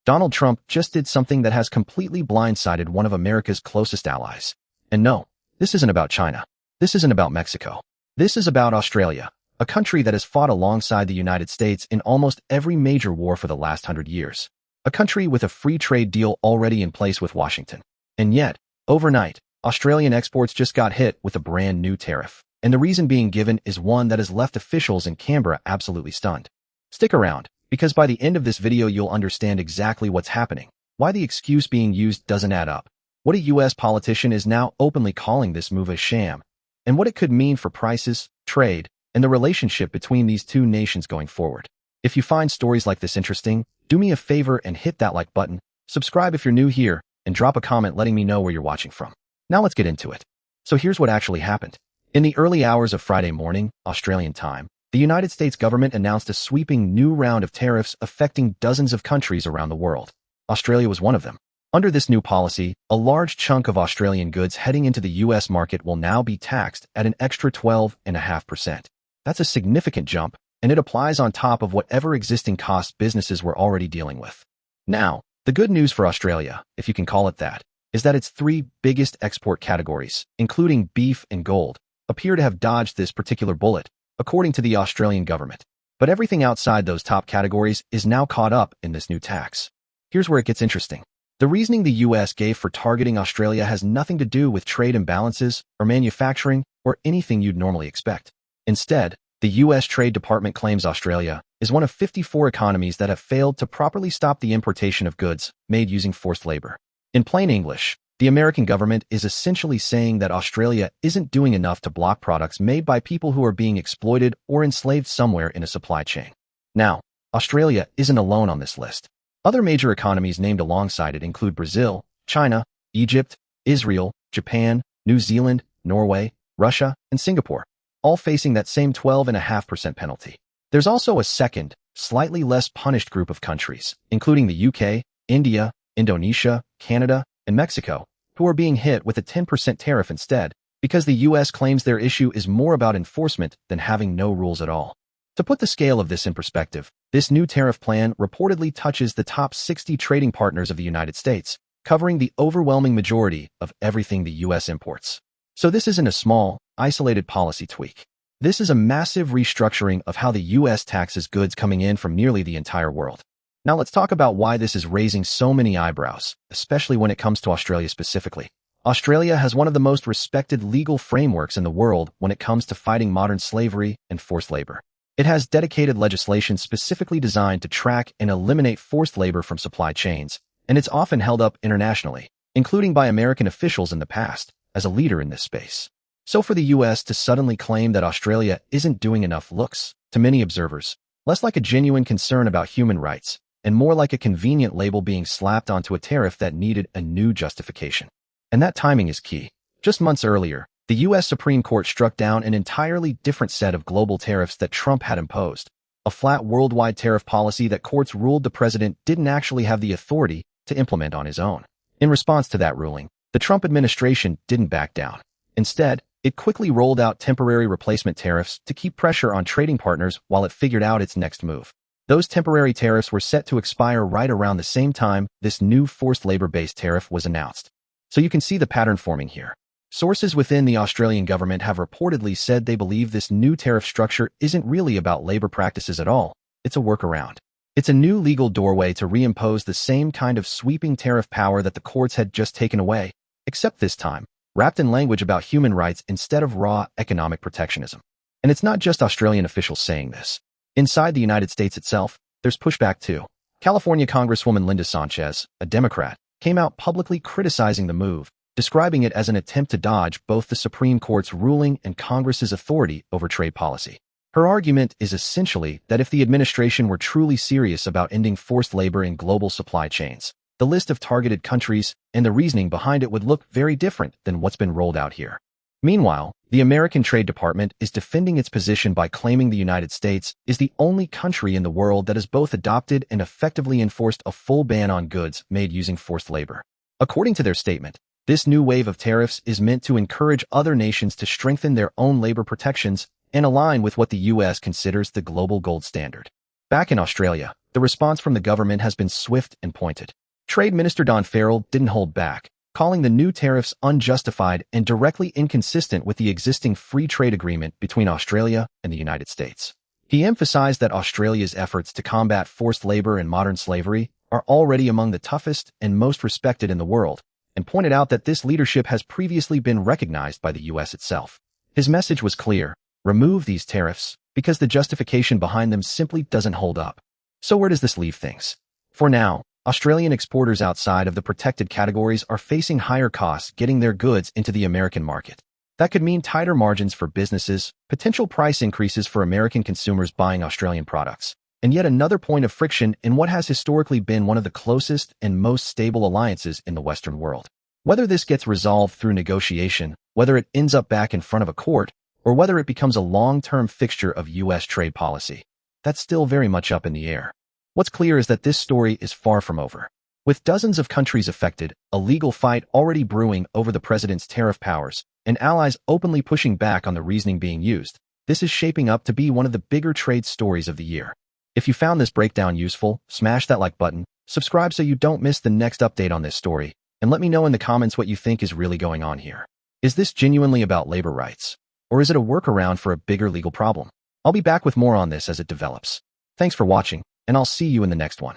Donald Trump just did something that has completely blindsided one of America's closest allies. And no, this isn't about China. This isn't about Mexico. This is about Australia, a country that has fought alongside the United States in almost every major war for the last 100 years. A country with a free trade deal already in place with Washington. And yet, overnight, Australian exports just got hit with a brand new tariff. And the reason being given is one that has left officials in Canberra absolutely stunned. Stick around, because by the end of this video you'll understand exactly what's happening, why the excuse being used doesn't add up, what a US politician is now openly calling this move a sham, and what it could mean for prices, trade, and the relationship between these two nations going forward. If you find stories like this interesting, do me a favor and hit that like button, subscribe if you're new here, and drop a comment letting me know where you're watching from. Now let's get into it. So here's what actually happened. In the early hours of Friday morning, Australian time, the United States government announced a sweeping new round of tariffs affecting dozens of countries around the world. Australia was one of them. Under this new policy, a large chunk of Australian goods heading into the US market will now be taxed at an extra 12.5%. That's a significant jump, and it applies on top of whatever existing costs businesses were already dealing with. Now, the good news for Australia, if you can call it that, is that its three biggest export categories, including beef and gold, appear to have dodged this particular bullet, according to the Australian government. But everything outside those top categories is now caught up in this new tax. Here's where it gets interesting. The reasoning the US gave for targeting Australia has nothing to do with trade imbalances or manufacturing or anything you'd normally expect. Instead, the US Trade Department claims Australia is one of 54 economies that have failed to properly stop the importation of goods made using forced labor. In plain English, the American government is essentially saying that Australia isn't doing enough to block products made by people who are being exploited or enslaved somewhere in a supply chain. Now, Australia isn't alone on this list. Other major economies named alongside it include Brazil, China, Egypt, Israel, Japan, New Zealand, Norway, Russia, and Singapore, all facing that same 12.5% penalty. There's also a second, slightly less punished group of countries, including the UK, India, Indonesia, Canada, and Mexico, who are being hit with a 10% tariff instead, because the US claims their issue is more about enforcement than having no rules at all. To put the scale of this in perspective, this new tariff plan reportedly touches the top 60 trading partners of the United States, covering the overwhelming majority of everything the US imports. So this isn't a small, isolated policy tweak. This is a massive restructuring of how the US taxes goods coming in from nearly the entire world. Now let's talk about why this is raising so many eyebrows, especially when it comes to Australia specifically. Australia has one of the most respected legal frameworks in the world when it comes to fighting modern slavery and forced labor. It has dedicated legislation specifically designed to track and eliminate forced labor from supply chains, and it's often held up internationally, including by American officials in the past, as a leader in this space. So for the US to suddenly claim that Australia isn't doing enough looks, to many observers, less like a genuine concern about human rights, and more like a convenient label being slapped onto a tariff that needed a new justification. And that timing is key. Just months earlier, the US Supreme Court struck down an entirely different set of global tariffs that Trump had imposed, a flat worldwide tariff policy that courts ruled the president didn't actually have the authority to implement on his own. In response to that ruling, the Trump administration didn't back down. Instead, it quickly rolled out temporary replacement tariffs to keep pressure on trading partners while it figured out its next move. Those temporary tariffs were set to expire right around the same time this new forced labor-based tariff was announced. So you can see the pattern forming here. Sources within the Australian government have reportedly said they believe this new tariff structure isn't really about labor practices at all. It's a workaround. It's a new legal doorway to reimpose the same kind of sweeping tariff power that the courts had just taken away, except this time, wrapped in language about human rights instead of raw economic protectionism. And it's not just Australian officials saying this. Inside the United States itself, there's pushback too. California Congresswoman Linda Sanchez, a Democrat, came out publicly criticizing the move, describing it as an attempt to dodge both the Supreme Court's ruling and Congress's authority over trade policy. Her argument is essentially that if the administration were truly serious about ending forced labor in global supply chains, the list of targeted countries and the reasoning behind it would look very different than what's been rolled out here. Meanwhile, the American Trade Department is defending its position by claiming the United States is the only country in the world that has both adopted and effectively enforced a full ban on goods made using forced labor. According to their statement, this new wave of tariffs is meant to encourage other nations to strengthen their own labor protections and align with what the US considers the global gold standard. Back in Australia, the response from the government has been swift and pointed. Trade Minister Don Farrell didn't hold back, calling the new tariffs unjustified and directly inconsistent with the existing free trade agreement between Australia and the United States. He emphasized that Australia's efforts to combat forced labor and modern slavery are already among the toughest and most respected in the world, and pointed out that this leadership has previously been recognized by the U.S. itself. His message was clear: remove these tariffs, because the justification behind them simply doesn't hold up. So where does this leave things? For now, Australian exporters outside of the protected categories are facing higher costs getting their goods into the American market. That could mean tighter margins for businesses, potential price increases for American consumers buying Australian products, and yet another point of friction in what has historically been one of the closest and most stable alliances in the Western world. Whether this gets resolved through negotiation, whether it ends up back in front of a court, or whether it becomes a long-term fixture of U.S. trade policy, that's still very much up in the air. What's clear is that this story is far from over. With dozens of countries affected, a legal fight already brewing over the president's tariff powers, and allies openly pushing back on the reasoning being used, this is shaping up to be one of the bigger trade stories of the year. If you found this breakdown useful, smash that like button, subscribe so you don't miss the next update on this story, and let me know in the comments what you think is really going on here. Is this genuinely about labor rights? Or is it a workaround for a bigger legal problem? I'll be back with more on this as it develops. Thanks for watching, and I'll see you in the next one.